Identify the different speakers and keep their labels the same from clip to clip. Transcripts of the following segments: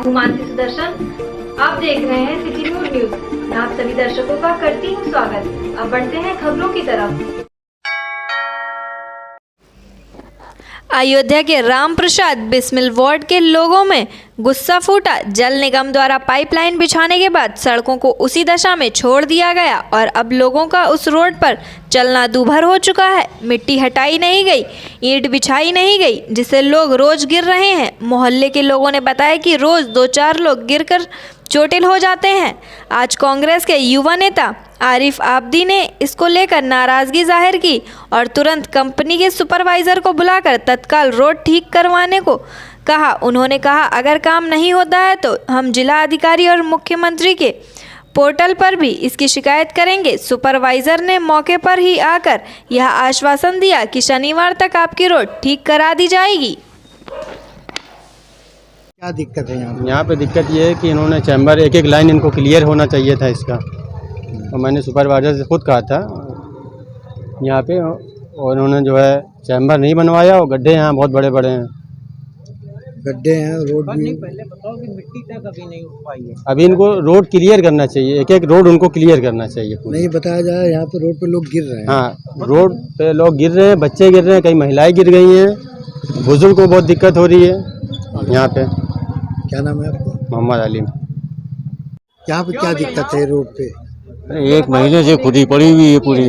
Speaker 1: हूँ मानसी सुदर्शन। आप देख रहे हैं सिटी न्यूज। मैं आप सभी दर्शकों का करती हूँ स्वागत। अब बढ़ते हैं खबरों की तरफ। अयोध्या के रामप्रसाद बिस्मिल वार्ड के लोगों में गुस्सा फूटा। जल निगम द्वारा पाइपलाइन बिछाने के बाद सड़कों को उसी दशा में छोड़ दिया गया और अब लोगों का उस रोड पर चलना दूभर हो चुका है। मिट्टी हटाई नहीं गई, ईंट बिछाई नहीं गई, जिससे लोग रोज गिर रहे हैं। मोहल्ले के लोगों ने बताया कि रोज 2-4 लोग गिरकर चोटिल हो जाते हैं। आज कांग्रेस के युवा नेता आरिफ आब्दी ने इसको लेकर नाराजगी जाहिर की और तुरंत कंपनी के सुपरवाइजर को बुलाकर तत्काल रोड ठीक करवाने को कहा। उन्होंने कहा अगर काम नहीं होता है तो हम जिला अधिकारी और मुख्यमंत्री के पोर्टल पर भी इसकी शिकायत करेंगे। सुपरवाइजर ने मौके पर ही आकर यह आश्वासन दिया कि शनिवार तक आपकी रोड ठीक करा दी जाएगी।
Speaker 2: क्या दिक्कत है
Speaker 3: यहाँ पे दिक्कत ये है कि इन्होंने चैम्बर एक लाइन इनको क्लियर होना चाहिए था इसका, और मैंने सुपरवाइजर से खुद कहा था यहाँ पे, और उन्होंने जो है चैम्बर नहीं बनवाया और गड्ढे यहाँ बहुत बड़े बड़े हैं।
Speaker 2: गड्ढे हैं, रोड भी
Speaker 4: पहले बताओ कि मिट्टी तक अभी नहीं हो पाई है।
Speaker 3: अभी इनको रोड क्लियर करना चाहिए, एक रोड उनको क्लियर करना चाहिए।
Speaker 2: नहीं बताया जाए यहाँ पे रोड पे लोग गिर रहे हैं।
Speaker 3: हाँ, रोड पे लोग गिर रहे हैं, बच्चे गिर रहे हैं, कई महिलाएं गिर गई हैं, बुजुर्ग को बहुत दिक्कत हो रही है। यहाँ पे
Speaker 2: क्या नाम है आपका?
Speaker 3: मोहम्मद अलीम।
Speaker 2: यहाँ पे क्या दिक्कत है रोड पे?
Speaker 5: एक महीने से खुदी पड़ी हुई है पूरी।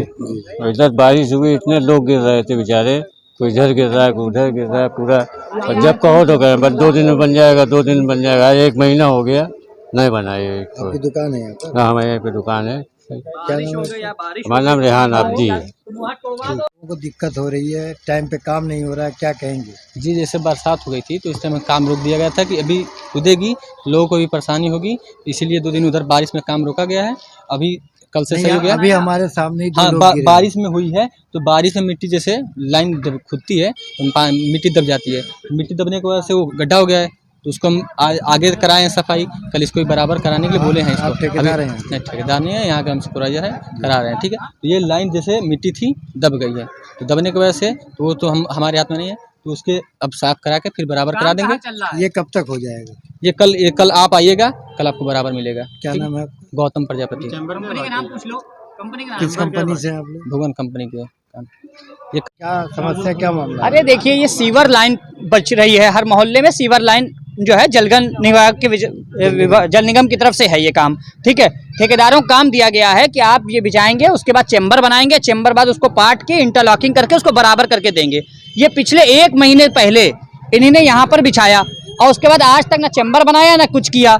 Speaker 5: इधर बारिश हुई, इतने लोग गिर रहे थे बेचारे, कोई इधर गिर रहा है, कोई उधर गिर रहा है पूरा। और जब कहो तो कहें बस 2 दिन में बन जाएगा, 2 दिन में बन जाएगा। 1 महीना हो गया नहीं बना ये।
Speaker 2: आपकी दुकान है यहाँ पर?
Speaker 3: हाँ, हमारे यहाँ पे दुकान है।
Speaker 2: क्या नाम है?
Speaker 3: हमारा नाम रेहान आब्दी है।
Speaker 2: लोगों को दिक्कत हो रही है, टाइम पे काम नहीं हो रहा है, क्या कहेंगे?
Speaker 4: जी, जैसे बरसात हो गई थी तो इस टाइम काम रोक दिया गया था कि अभी खुदेगी, लोगों को भी परेशानी होगी, इसीलिए 2 दिन उधर बारिश में काम रोका गया है। अभी कल से सही हो गया।
Speaker 2: अभी हमारे सामने ही
Speaker 4: हाँ,
Speaker 2: लोग गिरे हैं।
Speaker 4: बारिश में हुई है तो बारिश में मिट्टी जैसे लाइन जब खुदती है तो मिट्टी दब जाती है। मिट्टी दबने की वजह से वो गड्ढा हो गया है, तो उसको हम आगे कराए हैं सफाई। कल इसको बराबर कराने के लिए बोले हैं इसको।
Speaker 2: आप ठेकेदार हैं?
Speaker 4: नहीं, ठेकेदार नहीं है, यहाँ का हम सुपरवाइजर है, करा रहे हैं। ठीक है, तो ये लाइन जैसे मिट्टी थी दब गई है, तो दबने की वजह से तो वो तो हम हमारे हाथ में नहीं है, तो उसके अब साफ करा के फिर बराबर करा देंगे।
Speaker 2: ये कब तक हो जाएगा?
Speaker 4: ये कल आप आइएगा, कल आपको बराबर मिलेगा।
Speaker 2: क्या नाम है?
Speaker 4: गौतम प्रजापति।
Speaker 2: किस कंपनी से हैं आप लोग?
Speaker 4: भुवन कंपनी के। ये
Speaker 2: क्या समस्या, क्या मामला है?
Speaker 6: अरे देखिए, ये सीवर लाइन बच रही है। हर मोहल्ले में सीवर लाइन जो है जलगन विभाग के जल निगम की तरफ से है ये काम। ठीक है, ठेकेदारों को काम दिया गया है कि आप ये बिछाएंगे, उसके बाद चेम्बर बनाएंगे, चेम्बर बाद उसको पाट के इंटरलॉकिंग करके उसको बराबर करके देंगे। ये पिछले 1 महीने पहले इन्होंने यहाँ पर बिछाया और उसके बाद आज तक ना चेम्बर बनाया ना कुछ किया।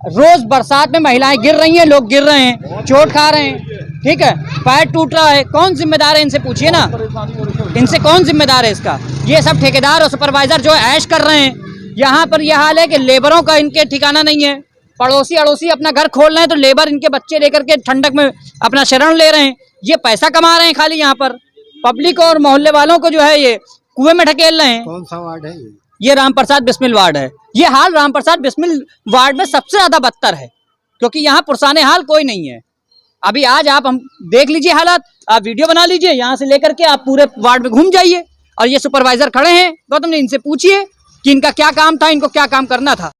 Speaker 6: रोज बरसात में महिलाएं गिर रही हैं, लोग गिर रहे हैं, चोट खा रहे हैं। ठीक है, पैर टूट रहा है, कौन जिम्मेदार है? इनसे पूछिए ना, इनसे कौन जिम्मेदार है इसका? ये सब ठेकेदार और सुपरवाइजर जो ऐश कर रहे हैं। यहाँ पर यह हाल है कि लेबरों का इनके ठिकाना नहीं है। पड़ोसी अड़ोसी अपना घर खोल रहे हैं तो लेबर इनके बच्चे लेकर के ठंडक में अपना शरण ले रहे हैं। ये पैसा कमा रहे हैं खाली। यहाँ पर पब्लिक और मोहल्ले वालों को जो है ये कुएं में ढकेल रहे हैं।
Speaker 2: कौन सा वार्ड है ये?
Speaker 6: ये रामप्रसाद बिस्मिल वार्ड है। ये हाल रामप्रसाद बिस्मिल वार्ड में सबसे ज्यादा बदतर है, क्योंकि यहाँ पुरसाने हाल कोई नहीं है। अभी आज आप हम देख लीजिए हालात, आप वीडियो बना लीजिए, यहाँ से लेकर के आप पूरे वार्ड में घूम जाइए। और ये सुपरवाइजर खड़े हैं, गौतम ने इनसे पूछिए कि इनका क्या काम था, इनको क्या काम करना था।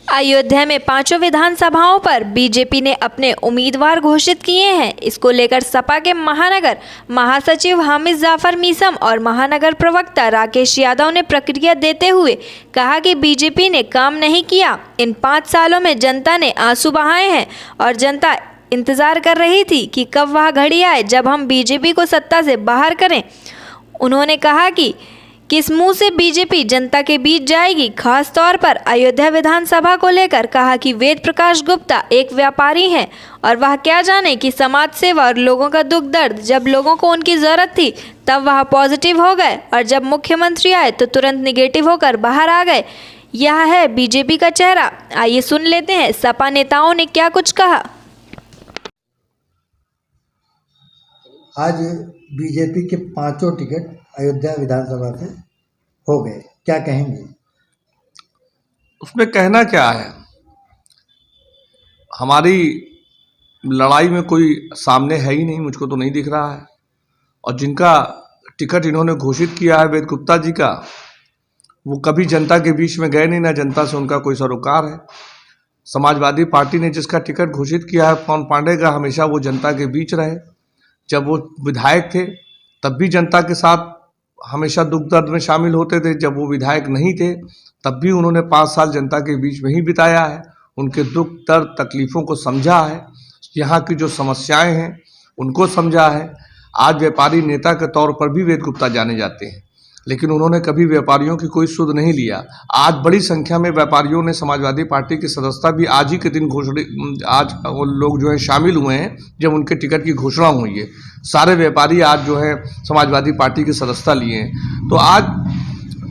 Speaker 1: अयोध्या में 5 विधानसभाओं पर बीजेपी ने अपने उम्मीदवार घोषित किए हैं। इसको लेकर सपा के महानगर महासचिव हामिद जाफर मीसम और महानगर प्रवक्ता राकेश यादव ने प्रतिक्रिया देते हुए कहा कि बीजेपी ने काम नहीं किया। इन 5 सालों में जनता ने आंसू बहाए हैं और जनता इंतजार कर रही थी कि कब वह घड़ी आए जब हम बीजेपी को सत्ता से बाहर करें। उन्होंने कहा कि किस मुंह से बीजेपी जनता के बीच जाएगी। खास तौर पर अयोध्या विधानसभा को लेकर कहा कि वेद प्रकाश गुप्ता एक व्यापारी हैं और वह क्या जाने कि समाज सेवा और लोगों का दुख दर्द, जब लोगों को उनकी ज़रूरत थी तब वह पॉजिटिव हो गए और जब मुख्यमंत्री आए तो तुरंत निगेटिव होकर बाहर आ गए। यह है बीजेपी का चेहरा। आइए सुन लेते हैं सपा नेताओं ने क्या कुछ कहा।
Speaker 2: आज बीजेपी के 5 टिकट अयोध्या विधानसभा से हो गए, क्या कहेंगे?
Speaker 7: उसमें कहना क्या है, हमारी लड़ाई में कोई सामने है ही नहीं, मुझको तो नहीं दिख रहा है। और जिनका टिकट इन्होंने घोषित किया है वेद गुप्ता जी का, वो कभी जनता के बीच में गए नहीं, ना जनता से उनका कोई सरोकार है। समाजवादी पार्टी ने जिसका टिकट घोषित किया है पवन पांडे का, हमेशा वो जनता के बीच रहे। जब वो विधायक थे तब भी जनता के साथ हमेशा दुख दर्द में शामिल होते थे। जब वो विधायक नहीं थे तब भी उन्होंने 5 साल जनता के बीच में ही बिताया है। उनके दुख दर्द तकलीफ़ों को समझा है, यहाँ की जो समस्याएं हैं उनको समझा है। आज व्यापारी नेता के तौर पर भी वेद गुप्ता जाने जाते हैं, लेकिन उन्होंने कभी व्यापारियों की कोई सुध नहीं लिया। आज बड़ी संख्या में व्यापारियों ने समाजवादी पार्टी की सदस्यता भी आज ही के दिन आज वो लोग जो है शामिल हुए हैं जब उनके टिकट की घोषणा हुई है। सारे व्यापारी आज जो है समाजवादी पार्टी की सदस्यता लिए हैं। तो आज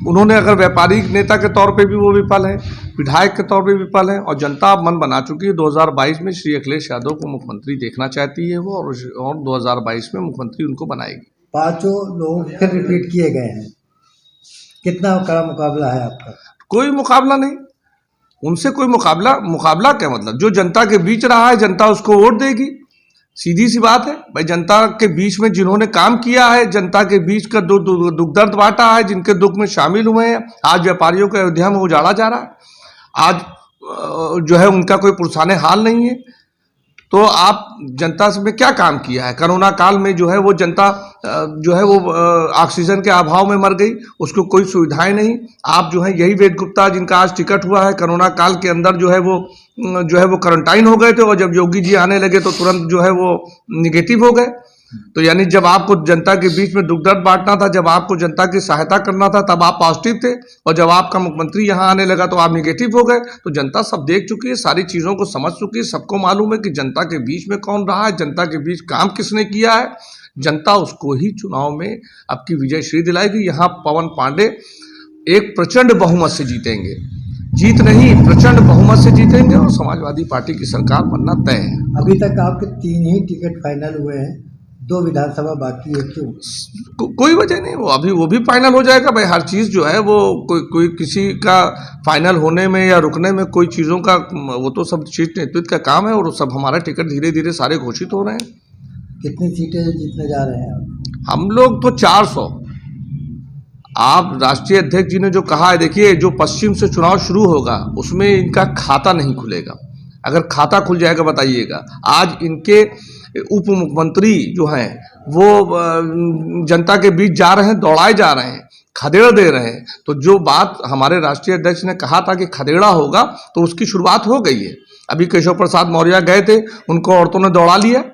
Speaker 7: उन्होंने अगर व्यापारी नेता के तौर पे भी वो विफल है, विधायक के तौर पे विफल है, और जनता अब मन बना चुकी है। 2022 में श्री अखिलेश यादव को मुख्यमंत्री देखना चाहती है वो, और 2022 में मुख्यमंत्री उनको बनाएगी।
Speaker 2: 5 लोग फिर रिपीट किए गए हैं, कितना कड़ा मुकाबला है आपका?
Speaker 7: कोई मुकाबला नहीं, उनसे कोई मुकाबला क्या मतलब? जो जनता के बीच रहा है जनता उसको वोट देगी, सीधी सी बात है भाई। जनता के बीच में जिन्होंने काम किया है, जनता के बीच का दुख दर्द बांटा है, जिनके दुख में शामिल हुए हैं, आज व्यापारियों को अयोध्या में उजाड़ा जा रहा है। आज जो है उनका कोई पुरसाने हाल नहीं है। तो आप जनता से में क्या काम किया है? कोरोना काल में जो है वो जनता जो है वो ऑक्सीजन के अभाव में मर गई, उसको कोई सुविधाएं नहीं। आप जो है यही वेद गुप्ता जिनका आज टिकट हुआ है, कोरोना काल के अंदर जो है वो क्वारंटाइन हो गए थे, और जब योगी जी आने लगे तो तुरंत जो है वो निगेटिव हो गए। तो यानी जब आपको जनता के बीच में दुख दर्द बांटना था, जब आपको जनता की सहायता करना था, तब आप पॉजिटिव थे, और जब आपका मुख्यमंत्री यहाँ आने लगा तो आप निगेटिव हो गए। तो जनता सब देख चुकी है, सारी चीज़ों को समझ चुकी है, सबको मालूम है कि जनता के बीच में कौन रहा है, जनता के बीच काम किसने किया है। जनता उसको ही चुनाव में अब की विजय श्री दिलाएगी। यहाँ पवन पांडे एक प्रचंड बहुमत से जीतेंगे, जीत नहीं प्रचंड बहुमत से जीतेंगे, और समाजवादी पार्टी की सरकार बनना तय है।
Speaker 2: अभी तक आपके 3 ही टिकट फाइनल हुए हैं, 2 विधानसभा बाकी है, क्यों?
Speaker 7: कोई वजह नहीं, वो भी फाइनल हो जाएगा भाई। हर चीज़ जो है वो कोई किसी का फाइनल होने में या रुकने में कोई चीज़ों का वो तो सब शीर्ष नेतृत्व का काम है, और सब हमारा टिकट धीरे धीरे सारे घोषित हो रहे हैं।
Speaker 2: कितनी सीटें जीतने जा रहे हैं आप?
Speaker 7: हम लोग तो 400। आप राष्ट्रीय अध्यक्ष जी ने जो कहा है, देखिए जो पश्चिम से चुनाव शुरू होगा उसमें इनका खाता नहीं खुलेगा। अगर खाता खुल जाएगा बताइएगा। आज इनके उप मुख्यमंत्री जो हैं वो जनता के बीच जा रहे हैं, दौड़ाए जा रहे हैं, खदेड़ दे रहे हैं। तो जो बात हमारे राष्ट्रीय अध्यक्ष ने कहा था कि खदेड़ा होगा, तो उसकी शुरुआत हो गई है। अभी केशव प्रसाद मौर्य गए थे, उनको औरतों ने दौड़ा लिया,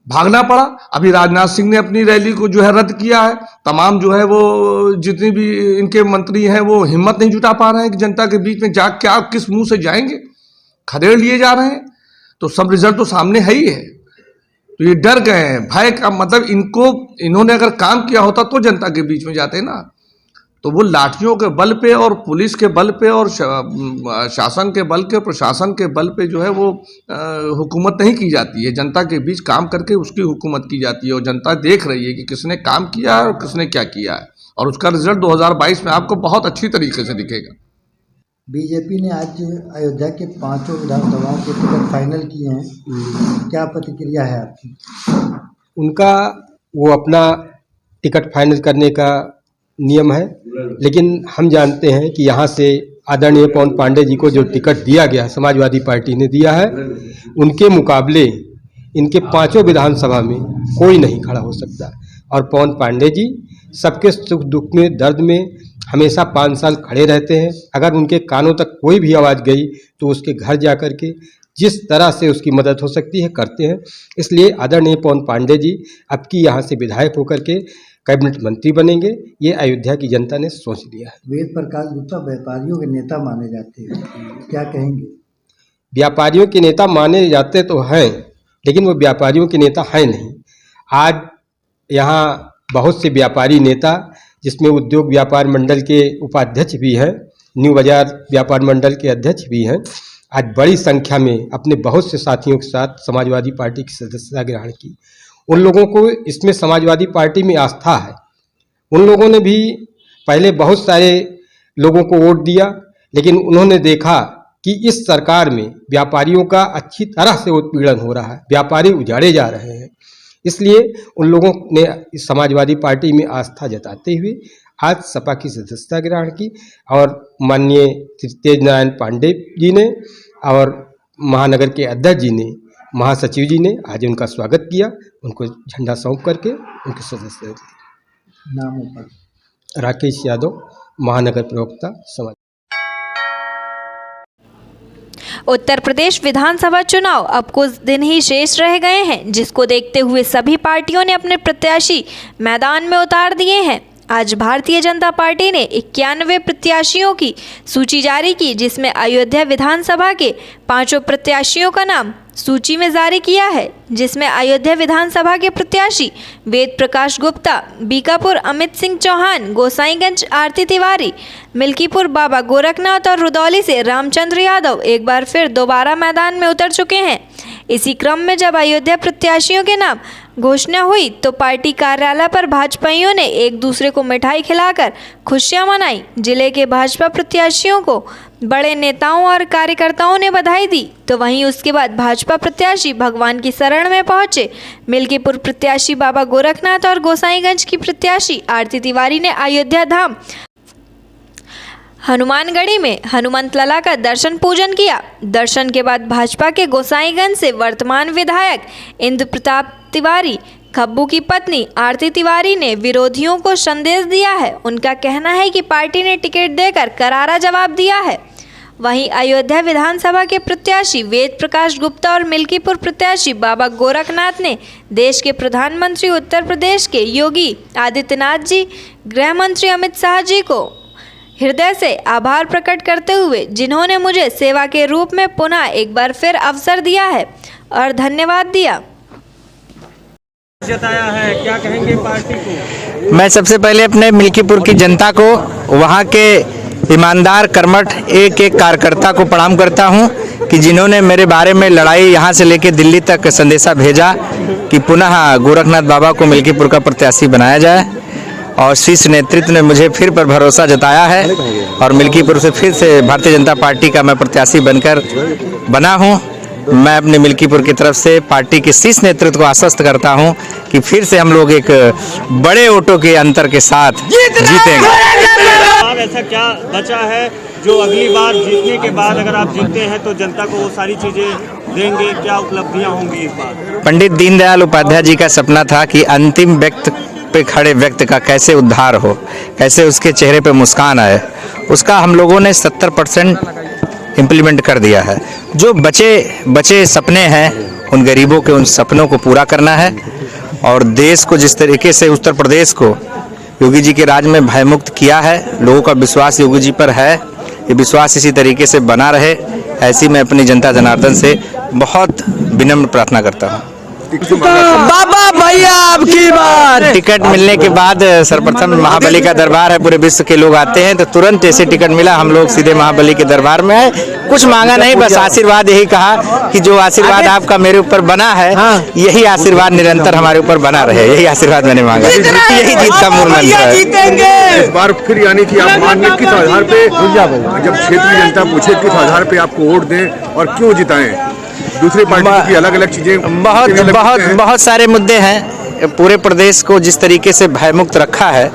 Speaker 7: भागना पड़ा। अभी राजनाथ सिंह ने अपनी रैली को जो है रद्द किया है। तमाम जो है वो जितने भी इनके मंत्री हैं वो हिम्मत नहीं जुटा पा रहे हैं कि जनता के बीच में जा क्या किस मुंह से जाएंगे, खदेड़ लिए जा रहे हैं। तो सब रिजल्ट तो सामने है ही है। तो ये डर गए हैं, भय का मतलब इन्होंने अगर काम किया होता तो जनता के बीच में जाते ना। तो वो लाठियों के बल पे और पुलिस के बल पे और शासन के बल के प्रशासन के बल पे जो है वो हुकूमत नहीं की जाती है। जनता के बीच काम करके उसकी हुकूमत की जाती है, और जनता देख रही है कि किसने काम किया है और किसने क्या किया है, और उसका रिजल्ट 2022 में आपको बहुत अच्छी तरीके से दिखेगा।
Speaker 2: बीजेपी ने आज अयोध्या के 5 विधानसभाओं के टिकट फाइनल किए हैं, क्या प्रतिक्रिया है आपकी?
Speaker 3: उनका वो अपना टिकट फाइनल करने का नियम है, लेकिन हम जानते हैं कि यहाँ से आदरणीय पवन पांडे जी को जो टिकट दिया गया, समाजवादी पार्टी ने दिया है, उनके मुकाबले इनके 5 विधानसभा में कोई नहीं खड़ा हो सकता। और पवन पांडे जी सबके सुख दुख में, दर्द में हमेशा 5 साल खड़े रहते हैं। अगर उनके कानों तक कोई भी आवाज़ गई तो उसके घर जा कर के जिस तरह से उसकी मदद हो सकती है करते हैं। इसलिए आदरणीय पवन पांडे जी अब की यहाँ से विधायक होकर के कैबिनेट मंत्री बनेंगे, ये अयोध्या की जनता ने सोच लिया है।
Speaker 2: वेद प्रकाश गुप्ता व्यापारियों के नेता माने जाते हैं, क्या कहेंगे?
Speaker 3: व्यापारियों के नेता माने जाते तो हैं, लेकिन वो व्यापारियों के नेता हैं नहीं। आज यहाँ बहुत से व्यापारी नेता, जिसमें उद्योग व्यापार मंडल के उपाध्यक्ष भी हैं, न्यू बाजार व्यापार मंडल के अध्यक्ष भी हैं, आज बड़ी संख्या में अपने बहुत से साथियों के साथ समाजवादी पार्टी की सदस्यता ग्रहण की। उन लोगों को इसमें समाजवादी पार्टी में आस्था है। उन लोगों ने भी पहले बहुत सारे लोगों को वोट दिया, लेकिन उन्होंने देखा कि इस सरकार में व्यापारियों का अच्छी तरह से उत्पीड़न हो रहा है, व्यापारी उजाड़े जा रहे हैं। इसलिए उन लोगों ने समाजवादी पार्टी में आस्था जताते हुए
Speaker 8: आज सपा की सदस्यता ग्रहण की और माननीय तेज नारायण पांडे जी ने और महानगर के अध्यक्ष जी ने, महासचिव जी ने आज उनका स्वागत किया, उनको झंडा सौंप करके उनकी सदस्यता दी।
Speaker 2: नाम ऊपर।
Speaker 8: राकेश यादव, महानगर प्रवक्ता समाज।
Speaker 1: उत्तर प्रदेश विधानसभा चुनाव अब कुछ दिन ही शेष रह गए हैं, जिसको देखते हुए सभी पार्टियों ने अपने प्रत्याशी मैदान में उतार दिए हैं। आज भारतीय जनता पार्टी ने 91 प्रत्याशियों की सूची जारी की, जिसमें अयोध्या विधानसभा के 5 प्रत्याशियों का नाम सूची में जारी किया है, जिसमें अयोध्या विधानसभा के प्रत्याशी वेद प्रकाश गुप्ता, बीकापुर अमित सिंह चौहान, गोसाईगंज आरती तिवारी, मिल्कीपुर बाबा गोरखनाथ और रुदौली से रामचंद्र यादव एक बार फिर दोबारा मैदान में उतर चुके हैं। इसी क्रम में जब अयोध्या प्रत्याशियों के नाम घोषणा हुई तो पार्टी कार्यालय पर भाजपाइयों ने एक दूसरे को मिठाई खिलाकर खुशियां मनाई। जिले के भाजपा प्रत्याशियों को बड़े नेताओं और कार्यकर्ताओं ने बधाई दी, तो वहीं उसके बाद भाजपा प्रत्याशी भगवान की शरण में पहुंचे। मिल्कीपुर प्रत्याशी बाबा गोरखनाथ और गोसाईगंज की प्रत्याशी आरती तिवारी ने अयोध्या धाम हनुमानगढ़ी में हनुमंत लला का दर्शन पूजन किया। दर्शन के बाद भाजपा के गोसाईगंज से वर्तमान विधायक इंद्र प्रताप तिवारी, खब्बू की पत्नी आरती तिवारी ने विरोधियों को संदेश दिया है। उनका कहना है कि पार्टी ने टिकट देकर करारा जवाब दिया है। वहीं अयोध्या विधानसभा के प्रत्याशी वेद प्रकाश गुप्ता और मिल्कीपुर प्रत्याशी बाबा गोरखनाथ ने देश के प्रधानमंत्री उत्तर प्रदेश के योगी आदित्यनाथ जी, गृह मंत्री अमित शाह जी को हृदय से आभार प्रकट करते हुए, जिन्होंने मुझे सेवा के रूप में पुनः एक बार फिर अवसर दिया है, और धन्यवाद दिया।
Speaker 3: जताया है, क्या कहेंगे पार्टी को?
Speaker 9: मैं सबसे पहले अपने मिल्कीपुर की जनता को, वहाँ के ईमानदार कर्मठ एक एक कार्यकर्ता को प्रणाम करता हूँ कि जिन्होंने मेरे बारे में लड़ाई यहाँ से लेकर दिल्ली तक संदेशा भेजा कि पुनः गोरखनाथ बाबा को मिल्कीपुर का प्रत्याशी बनाया जाए, और शीर्ष नेतृत्व ने मुझे फिर पर भरोसा जताया है और मिल्कीपुर से फिर से भारतीय जनता पार्टी का मैं प्रत्याशी बनकर बना हूँ। मैं अपने मिल्कीपुर की तरफ से पार्टी के शीर्ष नेतृत्व को आश्वस्त करता हूँ कि फिर से हम लोग एक बड़े वोटों के अंतर के साथ जीतेंगे।
Speaker 3: ऐसा क्या बचा है जो अगली बार जीतने के बाद अगर आप जीतते हैं तो जनता को वो सारी चीजें देंगे, क्या उपलब्धियां होंगी इस बार?
Speaker 9: पंडित दीनदयाल उपाध्याय जी का सपना था कि अंतिम व्यक्ति पे खड़े व्यक्ति का कैसे उद्धार हो, कैसे उसके चेहरे पे मुस्कान आए। उसका हम लोगों ने 70% इम्प्लीमेंट कर दिया है। जो बचे सपने हैं, उन गरीबों के उन सपनों को पूरा करना है, और देश को जिस तरीके से उत्तर प्रदेश को योगी जी के राज में भयमुक्त किया है, लोगों का विश्वास योगी जी पर है, ये विश्वास इसी तरीके से बना रहे, ऐसी मैं अपनी जनता जनार्दन से बहुत विनम्र प्रार्थना करता हूँ।
Speaker 10: बाबा भैया आपकी बात।
Speaker 9: टिकट मिलने के बाद सर्वप्रथम महाबली का दरबार है, पूरे विश्व के लोग आते हैं, तो तुरंत जैसे टिकट मिला हम लोग सीधे महाबली के दरबार में आए। कुछ मांगा नहीं, बस आशीर्वाद यही कहा कि जो आशीर्वाद आपका मेरे ऊपर बना है, यही आशीर्वाद निरंतर हमारे ऊपर बना रहे, यही आशीर्वाद मैंने मांगा। यही जीत का मूल मंत्र है।
Speaker 11: इस बार फिर यानी कि आप मानिए किस आधार पे, जब क्षेत्रीय जनता पूछे किस आधार पे आपको वोट दें और क्यों जिताएं? दूसरी पार्टी की अलग अलग चीजें
Speaker 9: बहुत सारे मुद्दे हैं। पूरे प्रदेश को जिस तरीके से भयमुक्त रखा है,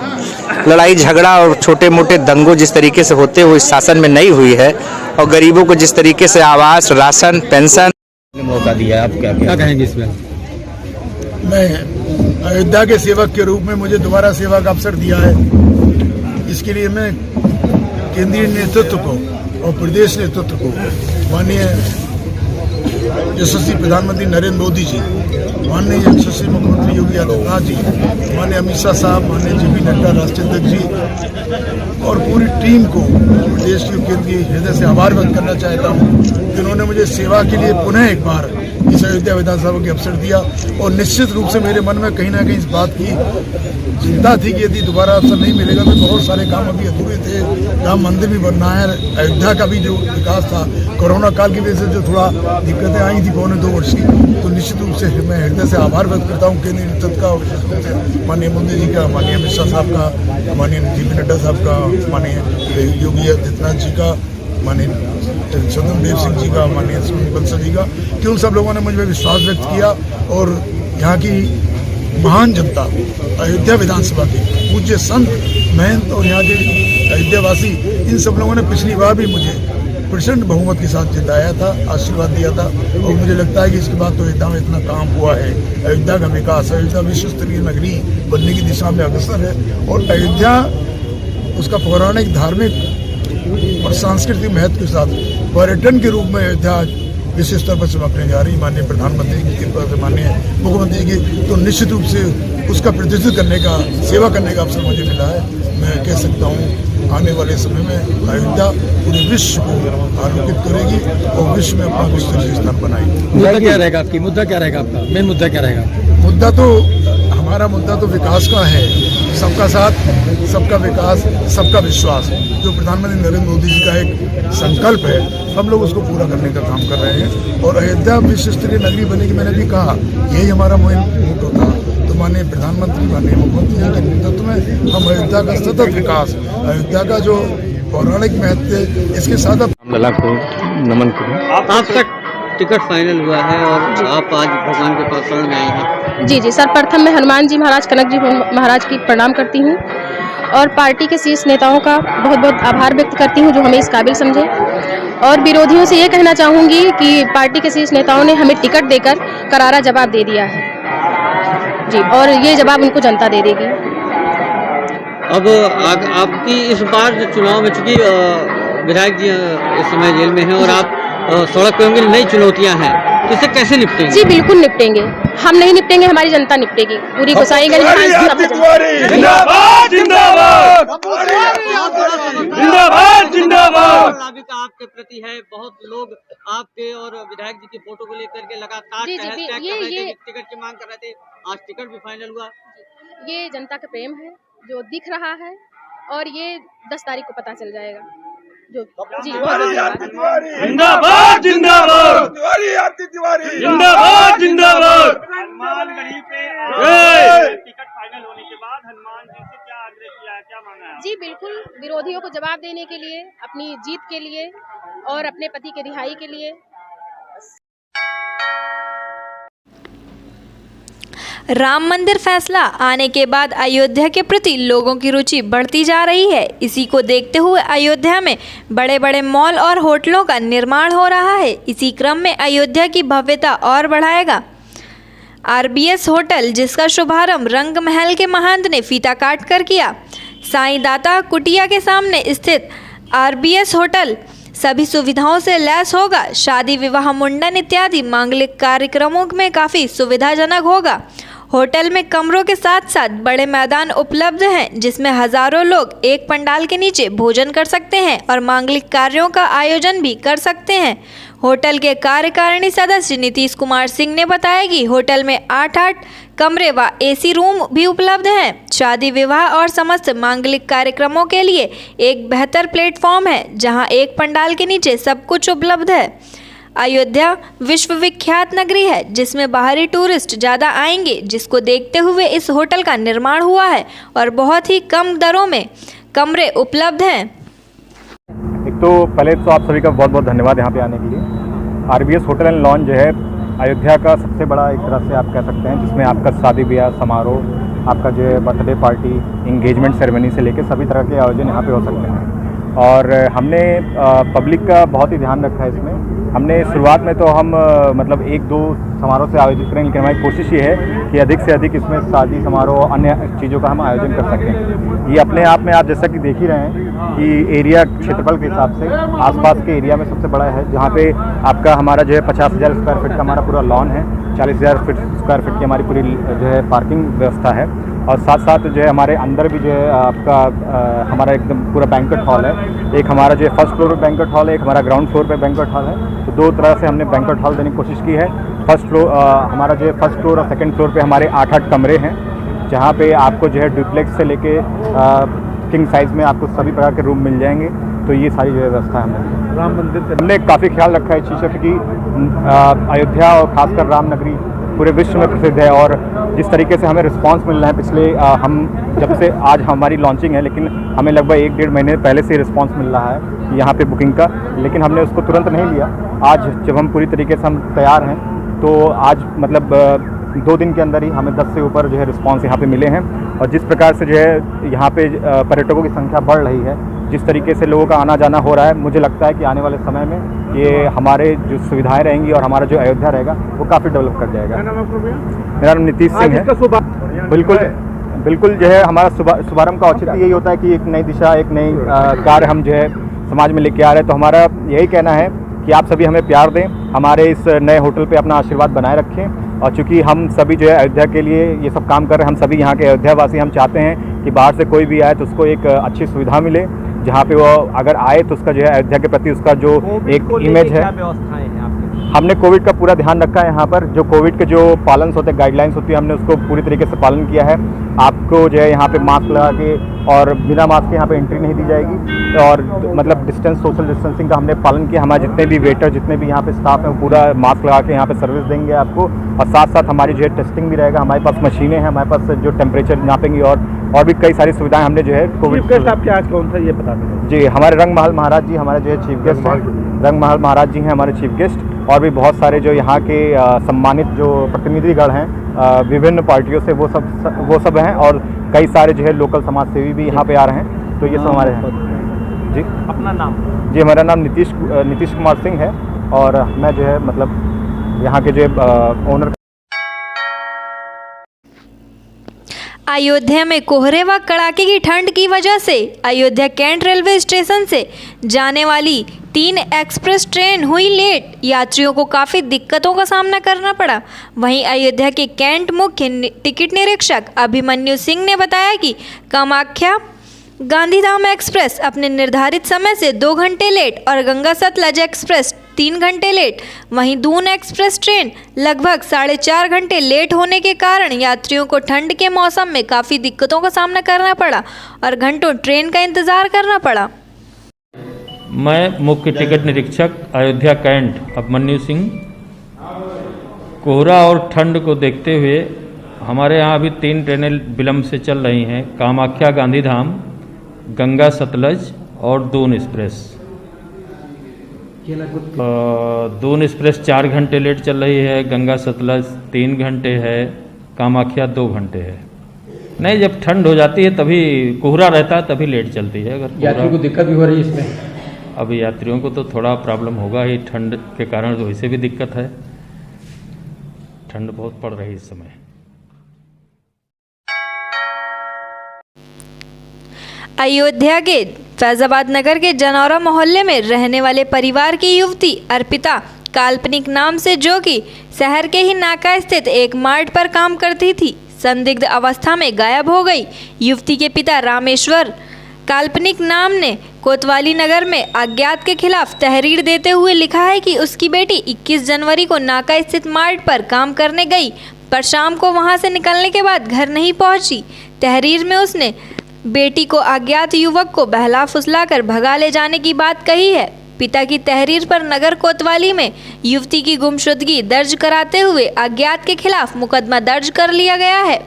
Speaker 9: लड़ाई झगड़ा और छोटे मोटे दंगों जिस तरीके से होते हुए शासन में नहीं हुई है, और गरीबों को जिस तरीके से आवास, राशन, पेंशन मौका दिया, आप क्या
Speaker 3: कहेंगे इसमें?
Speaker 11: मैं अयोध्या के सेवक के रूप में मुझे दोबारा सेवा का अवसर दिया है, इसके लिए मैं केंद्रीय नेतृत्व को और प्रदेश नेतृत्व को, माननीय यशस्वी प्रधानमंत्री नरेंद्र मोदी जी, माननीय यशस्वी मुख्यमंत्री योगी आदित्यनाथ जी, माननीय अमित शाह साहब, माननीय जेपी नड्डा राष्ट्रीय अध्यक्ष जी और पूरी टीम को प्रदेश की केंद्रीय हृदय से आभार व्यक्त करना चाहता हूँ, जिन्होंने मुझे सेवा के लिए पुनः एक बार इस अयोध्या विधानसभा के अवसर दिया। और निश्चित रूप से मेरे मन में कहीं ना कहीं इस बात की चिंता थी कि यदि दोबारा अवसर नहीं मिलेगा तो बहुत सारे काम अभी अधूरे थे। राम मंदिर भी बनना है, अयोध्या का भी जो विकास था, कोरोना काल की वजह से जो थोड़ा दिक्कतें आई थी 2.25 वर्ष की, तो निश्चित रूप से मैं हृदय से आभार व्यक्त करता हूँ केंद्रीय नेतृत्व का, और माननीय मोदी जी का, माननीय अमित शाह साहब का, माननीय जेपी नड्डा साहब का, माननीय योगी आदित्यनाथ जी का, माननीय स्वतंत्र सिंह जी का, माननीय सुनील बंसल जी का, कि उन सब लोगों ने मुझ पर विश्वास व्यक्त किया। और यहाँ की महान जनता, अयोध्या विधानसभा के पूज्य संत महंत और यहाँ के अयोध्यावासी, इन सब लोगों ने पिछली बार भी मुझे प्रचंड बहुमत के साथ जिताया था, आशीर्वाद दिया था। और मुझे लगता है कि इसके बाद तो अयोध्या में इतना काम हुआ है, अयोध्या का विकास, अयोध्या विश्व स्तरीय नगरी बनने की दिशा में अग्रसर है। और अयोध्या उसका पौराणिक, धार्मिक और सांस्कृतिक महत्व के साथ पर्यटन के रूप में अयोध्या विश्व स्तर पर चमकने जा रही। माननीय प्रधानमंत्री की कृपा से, माननीय मुख्यमंत्री की, तो निश्चित रूप से उसका प्रतिनिधित्व करने का, सेवा करने का अवसर मुझे मिला है। मैं कह सकता हूँ आने वाले समय में अयोध्या पूरे विश्व को आलोकित करेगी और विश्व में अपना विस्तृत स्थान बनाएगी।
Speaker 8: मुद्दा क्या रहेगा आपकी? मुद्दा क्या रहेगा आपका? मेन मुद्दा क्या रहेगा?
Speaker 11: मुद्दा तो हमारा मुद्दा तो विकास का है, सबका साथ, सबका विकास, सबका विश्वास, जो प्रधानमंत्री नरेंद्र मोदी जी का एक संकल्प है, हम लोग उसको पूरा करने का काम कर रहे हैं। और अयोध्या विश्व स्तरीय नगरी बनेगी, मैंने भी कहा, यही हमारा मोटो था। तो माननीय प्रधानमंत्री, माननीय मुख्यमंत्री जी के नेतृत्व में हम अयोध्या का सतत विकास, अयोध्या का जो पौराणिक महत्व है, इसके साथ
Speaker 3: नमन करूँ।
Speaker 5: आप तक टिकट फाइनल हुआ है और आप आज भगवान के पास शरण में आए हैं।
Speaker 12: जी जी, सर्वप्रथम मैं हनुमान जी महाराज, कनक जी महाराज की प्रणाम करती हूँ और पार्टी के शीर्ष नेताओं का बहुत बहुत आभार व्यक्त करती हूँ जो हमें इस काबिल समझे। और विरोधियों से ये कहना चाहूँगी कि पार्टी के शीर्ष नेताओं ने हमें टिकट देकर करारा जवाब दे दिया है जी, और ये जवाब उनको जनता दे देगी।
Speaker 5: अब आपकी इस बार जो चुनाव में, चूंकि विधायक जी इस समय जेल में हैं और आप सड़क पे होंगे, नई चुनौतियां हैं, तो इसे कैसे निपटेंगे?
Speaker 12: जी बिल्कुल निपटेंगे, हम नहीं निपटेंगे, हमारी जनता निपटेगी। पूरी गोसाईगंज
Speaker 5: आपके प्रति है, बहुत लोग आपके और विधायक जी की फोटो को लेकर के लगातार टिकट की मांग कर रहे थे, आज टिकट भी फाइनल हुआ।
Speaker 12: ये जनता का प्रेम है जो दिख रहा है और ये 10 तारीख को पता चल जाएगा। जो जी
Speaker 10: जिंदाबाद जिंदाबाद जिंदाबाद जिंदाबाद। हनुमान गढ़ी पे टिकट फाइनल होने के बाद हनुमान जी से क्या आग्रह किया है, क्या मांगा है?
Speaker 12: जी बिल्कुल, विरोधियों को जवाब देने के लिए, अपनी जीत के लिए और अपने पति के रिहाई के लिए।
Speaker 1: राम मंदिर फैसला आने के बाद अयोध्या के प्रति लोगों की रुचि बढ़ती जा रही है। इसी को देखते हुए अयोध्या में बड़े बड़े मॉल और होटलों का निर्माण हो रहा है। इसी क्रम में अयोध्या की भव्यता और बढ़ाएगा RBS होटल, जिसका शुभारंभ रंग महल के महंत ने फीता काट कर किया। साईं दाता कुटिया के सामने स्थित RBS होटल सभी सुविधाओं से लैस होगा। शादी, विवाह, मुंडन इत्यादि मांगलिक कार्यक्रमों में काफ़ी सुविधाजनक होगा। होटल में कमरों के साथ साथ बड़े मैदान उपलब्ध हैं, जिसमें हजारों लोग एक पंडाल के नीचे भोजन कर सकते हैं और मांगलिक कार्यों का आयोजन भी कर सकते हैं। होटल के कार्यकारिणी सदस्य नीतीश कुमार सिंह ने बताया कि होटल में 8 कमरे व AC रूम भी उपलब्ध हैं। शादी, विवाह और समस्त मांगलिक कार्यक्रमों के लिए एक बेहतर प्लेटफॉर्म है, जहां एक पंडाल के नीचे सब कुछ उपलब्ध है। अयोध्या विश्वविख्यात नगरी है, जिसमें बाहरी टूरिस्ट ज़्यादा आएंगे, जिसको देखते हुए इस होटल का निर्माण हुआ है और बहुत ही कम दरों में कमरे उपलब्ध हैं।
Speaker 13: एक तो पहले तो आप सभी का बहुत बहुत धन्यवाद यहाँ पे आने के लिए। RBS होटल एंड लॉन्ज जो है अयोध्या का सबसे बड़ा, एक तरह से आप कह सकते हैं, जिसमें आपका शादी ब्याह समारोह, आपका जो है बर्थडे पार्टी, इंगेजमेंट सेरेमनी से लेकर सभी तरह के आयोजन यहाँ पे हो सकते हैं। और हमने पब्लिक का बहुत ही ध्यान रखा है इसमें। हमने शुरुआत में तो हम मतलब 1-2 समारोह से आयोजित करेंगे, लेकिन हमारी कोशिश ये है कि अधिक से अधिक इसमें शादी समारोह, अन्य चीज़ों का हम आयोजन कर सकें। ये अपने आप में आप जैसा कि देख ही रहे हैं कि एरिया क्षेत्रफल के हिसाब से आसपास के एरिया में सबसे बड़ा है, जहाँ पे आपका हमारा जो है 50,000 स्क्वायर फीट का हमारा पूरा लॉन है, 40,000 स्क्वायर फीट की हमारी पूरी जो है पार्किंग व्यवस्था है, और साथ साथ जो है हमारे अंदर भी जो है आपका हमारा एकदम पूरा बैंक्वेट हॉल है। एक हमारा जो है फर्स्ट फ्लोर पे बैंक्वेट हॉल है, एक हमारा ग्राउंड फ्लोर पे बैंक्वेट हॉल है। तो 2 तरह से हमने बैंक्वेट हॉल देने की कोशिश की है। फर्स्ट फ्लोर हमारा जो है फर्स्ट फ्लोर और सेकंड फ्लोर पे हमारे 8 कमरे हैं, जहाँ पे आपको जो है डुप्लेक्स से लेके किंग साइज़ में आपको सभी प्रकार के रूम मिल जाएंगे। तो ये सारी जो है व्यवस्था है हमने राम मंदिर से हमने काफ़ी ख्याल रखा है इस चीज़ का, क्योंकि अयोध्या और ख़ासकर राम नगरी पूरे विश्व में प्रसिद्ध है। और जिस तरीके से हमें रिस्पांस मिल रहा है पिछले हम जब से आज हमारी लॉन्चिंग है, लेकिन हमें लगभग 1-1.5 महीने पहले से रिस्पांस मिल रहा है यहाँ पे बुकिंग का, लेकिन हमने उसको तुरंत नहीं लिया। आज जब हम पूरी तरीके से हम तैयार हैं, तो आज मतलब 2 दिन के अंदर ही हमें 10 से ऊपर जो है रिस्पांस यहाँ पे मिले हैं। और जिस प्रकार से जो है यहाँ पे पर्यटकों की संख्या बढ़ रही है, जिस तरीके से लोगों का आना जाना हो रहा है, मुझे लगता है कि आने वाले समय में ये हमारे जो सुविधाएं रहेंगी और हमारा जो अयोध्या रहेगा वो काफ़ी डेवलप कर जाएगा। मेरा नाम नीतीश सिंह है। बिल्कुल जो है हमारा शुभारंभ का औचित्य यही होता है कि एक नई दिशा, एक नई कार्य हम जो है समाज में लेके आ रहे हैं। तो हमारा यही कहना है कि आप सभी हमें प्यार दें, हमारे इस नए होटल पे अपना आशीर्वाद बनाए रखें। और चूँकि हम सभी जो है अयोध्या के लिए ये सब काम कर रहे हैं, हम सभी यहाँ के अयोध्या वासी, हम चाहते हैं कि बाहर से कोई भी आए तो उसको एक अच्छी सुविधा मिले, जहाँ पे वो अगर आए तो उसका जो है अयोध्या के प्रति उसका जो एक इमेज है। हमने कोविड का पूरा ध्यान रखा है यहाँ पर। जो कोविड के जो पालन होते हैं, गाइडलाइंस होती है, हमने उसको पूरी तरीके से पालन किया है। आपको जो है यहाँ पे मास्क लगा के और बिना मास्क के यहाँ पे एंट्री नहीं दी जाएगी। और मतलब सोशल डिस्टेंसिंग का हमने पालन किया। हमारे जितने भी वेटर, जितने भी यहाँ पे स्टाफ हैं, वो पूरा मास्क लगा के यहाँ पे सर्विस देंगे आपको। और साथ साथ हमारी जो है टेस्टिंग भी रहेगा। हमारे पास मशीनें हैं, हमारे पास जो टेम्परेचर नापेंगी और भी कई सारी सुविधाएं हमने जो है कोविड
Speaker 10: गेस्ट आपके आज कौन था ये बता दें।
Speaker 13: जी, हमारे रंगमहल महाराज जी हमारे जो है चीफ गेस्ट हैं। रंगमहल महाराज जी हैं हमारे चीफ गेस्ट। और भी बहुत सारे जो यहाँ के सम्मानित जो प्रतिनिधिगण हैं विभिन्न पार्टियों से, वो सब हैं। और कई सारे जो है लोकल समाज सेवी भी यहाँ पे आ रहे हैं। तो ये सब हमारे हैं। जी,
Speaker 10: अपना नाम?
Speaker 13: जी, हमारा नाम नीतीश कुमार सिंह है। और मैं जो है मतलब यहाँ के जो ओनर।
Speaker 1: अयोध्या में कोहरे व कड़ाके की ठंड की वजह से अयोध्या कैंट रेलवे स्टेशन से जाने वाली 3 एक्सप्रेस ट्रेन हुई लेट। यात्रियों को काफ़ी दिक्कतों का सामना करना पड़ा। वहीं अयोध्या के कैंट मुख्य टिकट निरीक्षक अभिमन्यु सिंह ने बताया कि कामाख्या गांधीधाम एक्सप्रेस अपने निर्धारित समय से 2 घंटे लेट और गंगा सतलज एक्सप्रेस 3 घंटे लेट, वहीं दून एक्सप्रेस ट्रेन लगभग 4.5 घंटे लेट होने के कारण यात्रियों को ठंड के मौसम में काफ़ी दिक्कतों का सामना करना पड़ा और घंटों ट्रेन का इंतज़ार करना पड़ा।
Speaker 14: मैं मुख्य टिकट निरीक्षक अयोध्या कैंट अभिमन्यु सिंह। कोहरा और ठंड को देखते हुए हमारे यहाँ अभी 3 ट्रेनें विलम्ब से चल रही हैं। कामाख्या गांधीधाम, गंगा सतलज और दून एक्सप्रेस। दून एक्सप्रेस 4 घंटे लेट चल रही है, गंगा सतलज 3 घंटे है, कामाख्या 2 घंटे है। नहीं, जब ठंड हो जाती है तभी कोहरा रहता है, तभी लेट चलती है। अगर
Speaker 8: यात्रियों को दिक्कत भी हो रही है इसमें?
Speaker 14: अब यात्रियों को तो थोड़ा प्रॉब्लम होगा ही, ठंड के कारण तो वैसे भी दिक्कत है। ठंड बहुत पड़ रही है इस समय।
Speaker 1: अयोध्या के फैजाबाद नगर के जनौरा मोहल्ले में रहने वाले परिवार की युवती अर्पिता काल्पनिक नाम से, जो कि शहर के ही नाका स्थित एक मार्ट पर काम करती थी, संदिग्ध अवस्था में गायब हो गई। युवती के पिता रामेश्वर काल्पनिक नाम ने कोतवाली नगर में अज्ञात के खिलाफ तहरीर देते हुए लिखा है कि उसकी बेटी 21 जनवरी को नाका स्थित मार्ट पर काम करने गई, पर शाम को वहां से निकलने के बाद घर नहीं पहुंची। तहरीर में उसने बेटी को अज्ञात युवक को बहला फुसलाकर भगा ले जाने की बात कही है। पिता की तहरीर पर नगर कोतवाली में युवती की गुमशुदगी दर्ज कराते हुए अज्ञात के खिलाफ मुकदमा दर्ज कर लिया गया है।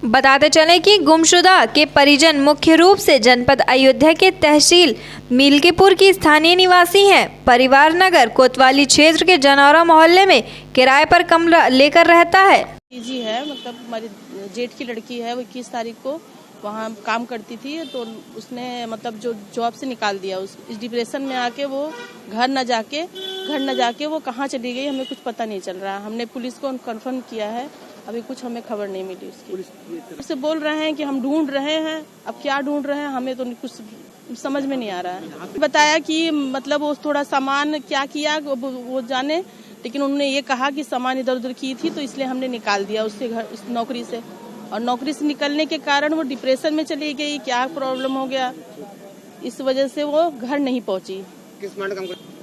Speaker 1: बताते चलें कि गुमशुदा के परिजन मुख्य रूप से जनपद अयोध्या के तहसील मिल्कीपुर की स्थानीय निवासी हैं। परिवार नगर कोतवाली क्षेत्र के जनौरा मोहल्ले में किराए पर कमरा लेकर रहता है।
Speaker 15: जी है, मतलब हमारी जेठ की लड़की है, वो 21 तारीख को वहाँ काम करती थी, तो उसने मतलब जो जॉब से निकाल दिया। इस डिप्रेशन में आके वो घर न जाके वो कहाँ चली गई हमें कुछ पता नहीं चल रहा। हमने पुलिस को कन्फर्म किया है, अभी कुछ हमें खबर नहीं मिली उसकी। उससे बोल रहे हैं कि हम ढूंढ रहे हैं, अब क्या ढूंढ रहे हैं हमें तो कुछ समझ में नहीं आ रहा है। बताया कि मतलब वो थोड़ा सामान क्या किया वो जाने, लेकिन उन्होंने ये कहा कि सामान इधर उधर की थी, तो इसलिए हमने निकाल दिया उससे घर, उस नौकरी से। और नौकरी से निकलने के कारण वो डिप्रेशन में चली गई, क्या प्रॉब्लम हो गया, इस वजह से वो घर नहीं पहुंची।
Speaker 16: किस मार्ट काम करती?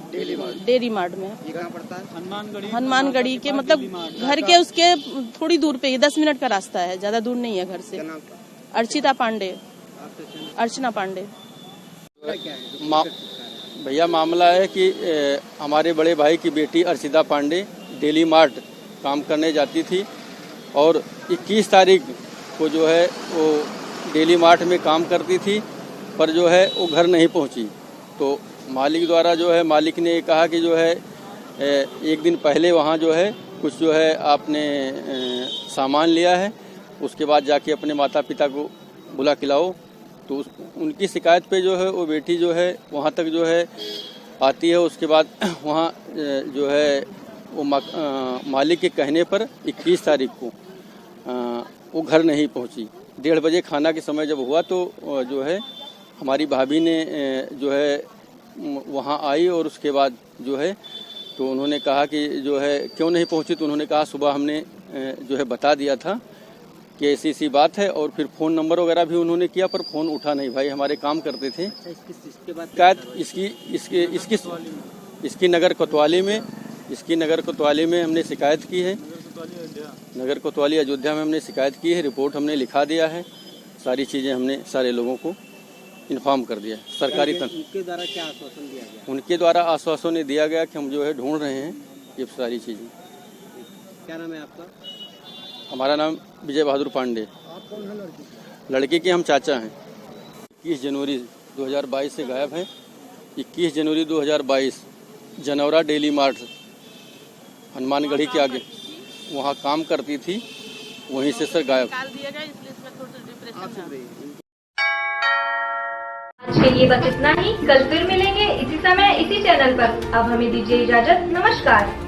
Speaker 15: डेयरी मार्ट में।
Speaker 16: ये कहाँ पड़ता है?
Speaker 15: हनुमानगढ़ी के मतलब घर के उसके थोड़ी दूर पे, 10 मिनट का रास्ता है, ज्यादा दूर नहीं है घर से। अर्चिता पांडे, अर्चना पांडे।
Speaker 17: भैया मामला है कि हमारे बड़े भाई की बेटी अर्चिता पांडे डेली मार्ट काम करने जाती थी और 21 तारीख को जो है वो डेली मार्ट में काम करती थी, पर जो है वो घर नहीं पहुंची। तो मालिक द्वारा जो है मालिक ने कहा कि जो है एक दिन पहले वहाँ जो है कुछ जो है आपने सामान लिया है, उसके बाद जाके अपने माता पिता को बुला खिलाओ। तो उनकी शिकायत पे जो है वो बेटी जो है वहाँ तक जो है आती है। उसके बाद वहाँ जो है वो मालिक के कहने पर 21 तारीख को वो घर नहीं पहुँची। 1:30 बजे खाना के समय जब हुआ तो जो है हमारी भाभी ने जो है वहाँ आई और उसके बाद जो है तो उन्होंने कहा कि जो है क्यों नहीं पहुँची। तो उन्होंने कहा सुबह हमने जो है बता दिया था कि ऐसी ऐसी बात है, और फिर फ़ोन नंबर वगैरह भी उन्होंने किया पर फ़ोन उठा नहीं। भाई हमारे काम करते थे। इसकी नगर कोतवाली में हमने शिकायत की है। नगर कोतवाली अयोध्या में हमने शिकायत की है। रिपोर्ट हमने लिखा दिया है। सारी चीज़ें हमने सारे लोगों को इन्फॉर्म कर दिया है। सरकारी तंत्र
Speaker 16: उनके द्वारा क्या आश्वासन दिया गया?
Speaker 17: उनके द्वारा आश्वासन दिया गया कि हम जो है ढूंढ रहे हैं ये सारी चीज़ें।
Speaker 16: क्या नाम है आपका?
Speaker 17: हमारा नाम विजय बहादुर पांडे।
Speaker 16: आप कौन है लड़की?
Speaker 17: लड़की के हम चाचा हैं। 21 जनवरी 2022 से गायब है। 21 जनवरी 2022 जनौरा डेली मार्ट हनुमानगढ़ी के आगे वहाँ काम करती थी, वहीं से सर गायब।
Speaker 1: आज के लिए बस इतना ही। कल फिर मिलेंगे इसी समय इसी चैनल पर। अब हमें दीजिए इजाजत। नमस्कार।